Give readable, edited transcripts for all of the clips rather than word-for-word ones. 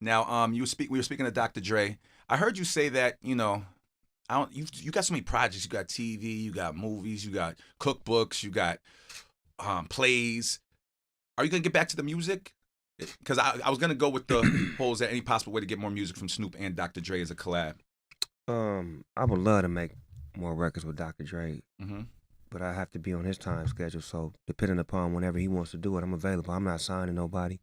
Now, we were speaking of Dr. Dre. I heard you say that, you got so many projects. You got TV, you got movies, you got cookbooks, you got plays. Are you gonna get back to the music? Because I was gonna go with the whole, is there any possible way to get more music from Snoop and Dr. Dre as a collab? I would love to make more records with Dr. Dre, Mm-hmm. but I have to be on his time schedule. So depending upon whenever he wants to do it, I'm available. I'm not signing nobody.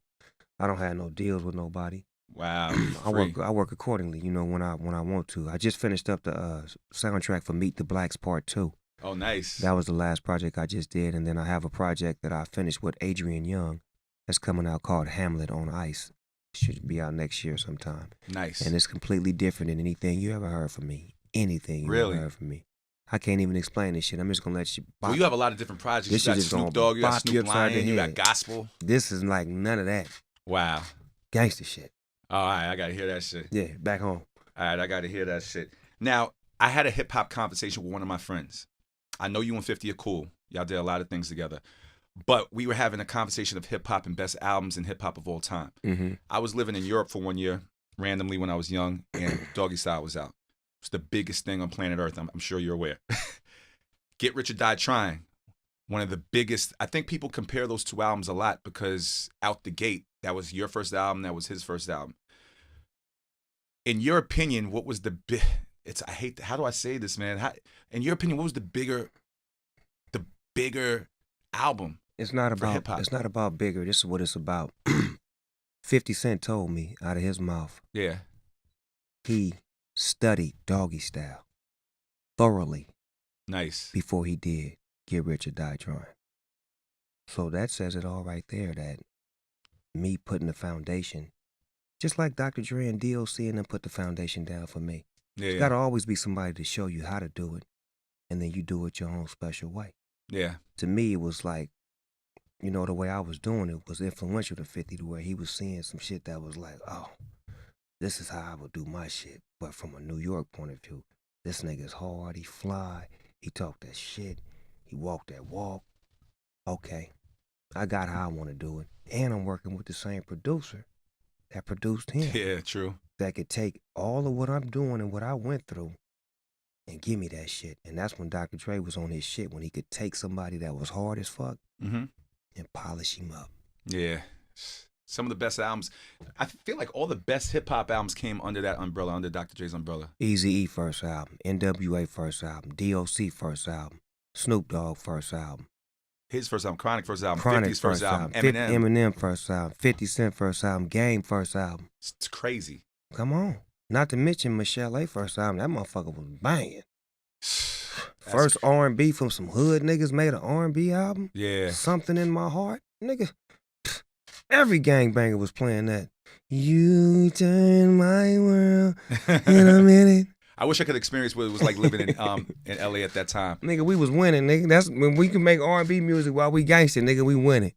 I don't have no deals with nobody. Wow. I work accordingly. When I want to. I just finished up the soundtrack for Meet the Blacks Part 2. Oh, nice. That was the last project I just did, and then I have a project that I finished with Adrian Young that's coming out called Hamlet on Ice. Should be out next year sometime. Nice. And it's completely different than anything you ever heard from me. Anything you Really? ever heard from me. I can't even explain this shit. I'm just gonna let you bop. Well, you have a lot of different projects. This You got shit is Snoop gonna Dogg, you got bop you Snoop upside the Lion, you got head. gospel. This is like none of that Wow. gangster shit. All right, I gotta hear that shit. Yeah, back home. All right, I gotta hear that shit. Now, I had a hip hop conversation with one of my friends. I know you and 50 are cool. Y'all did a lot of things together. But we were having a conversation of hip hop and best albums in hip hop of all time. Mm-hmm. I was living in Europe for 1 year, randomly when I was young, and Doggystyle was out. It's the biggest thing on planet Earth. I'm sure you're aware. Get Rich or Die Tryin'. One of the biggest. I think people compare those two albums a lot because out the gate, that was your first album, that was his first album. In your opinion, what was the big? How do I say this, man? In your opinion, what was the bigger album? It's not for about hip-hop? it's not about bigger. This is what it's about. 50 Cent told me out of his mouth, Yeah. he studied Doggystyle thoroughly Nice. before he did Get Rich or Die Tryin'. So that says it all right there, that me putting the foundation, just like Dr. Dre and DOC and them put the foundation down for me. Yeah. There's got to always be somebody to show you how to do it, and then you do it your own special way. Yeah. To me, it was like, the way I was doing it was influential to 50, to where he was seeing some shit that was like, oh, this is how I would do my shit. But from a New York point of view, this nigga's hard, he fly, he talk that shit, he walk that walk. Okay, I got how I want to do it. And I'm working with the same producer that produced him. Yeah, true. That could take all of what I'm doing and what I went through and give me that shit. And that's when Dr. Dre was on his shit, when he could take somebody that was hard as fuck Mm-hmm. and polish him up. Yeah. Some of the best albums. I feel like all the best hip hop albums came under that umbrella, under Dr. Dre's umbrella. Eazy-E first album, NWA first album, DOC first album, Snoop Dogg first album, His first album, Chronic first album, Chronic 50's first album, Eminem. Eminem. Eminem first album, 50 Cent first album, Game first album. It's crazy. Come on. Not to mention Michelle A first album. That motherfucker was banging. First R&B from some hood niggas made an R&B album. Yeah. Something in My Heart. Nigga, every gangbanger was playing that. You turn my world in a minute. I wish I could experience what it was like living in LA at that time. Nigga, we was winning, nigga. That's when we can make R&B music while we gangster, nigga, we winning.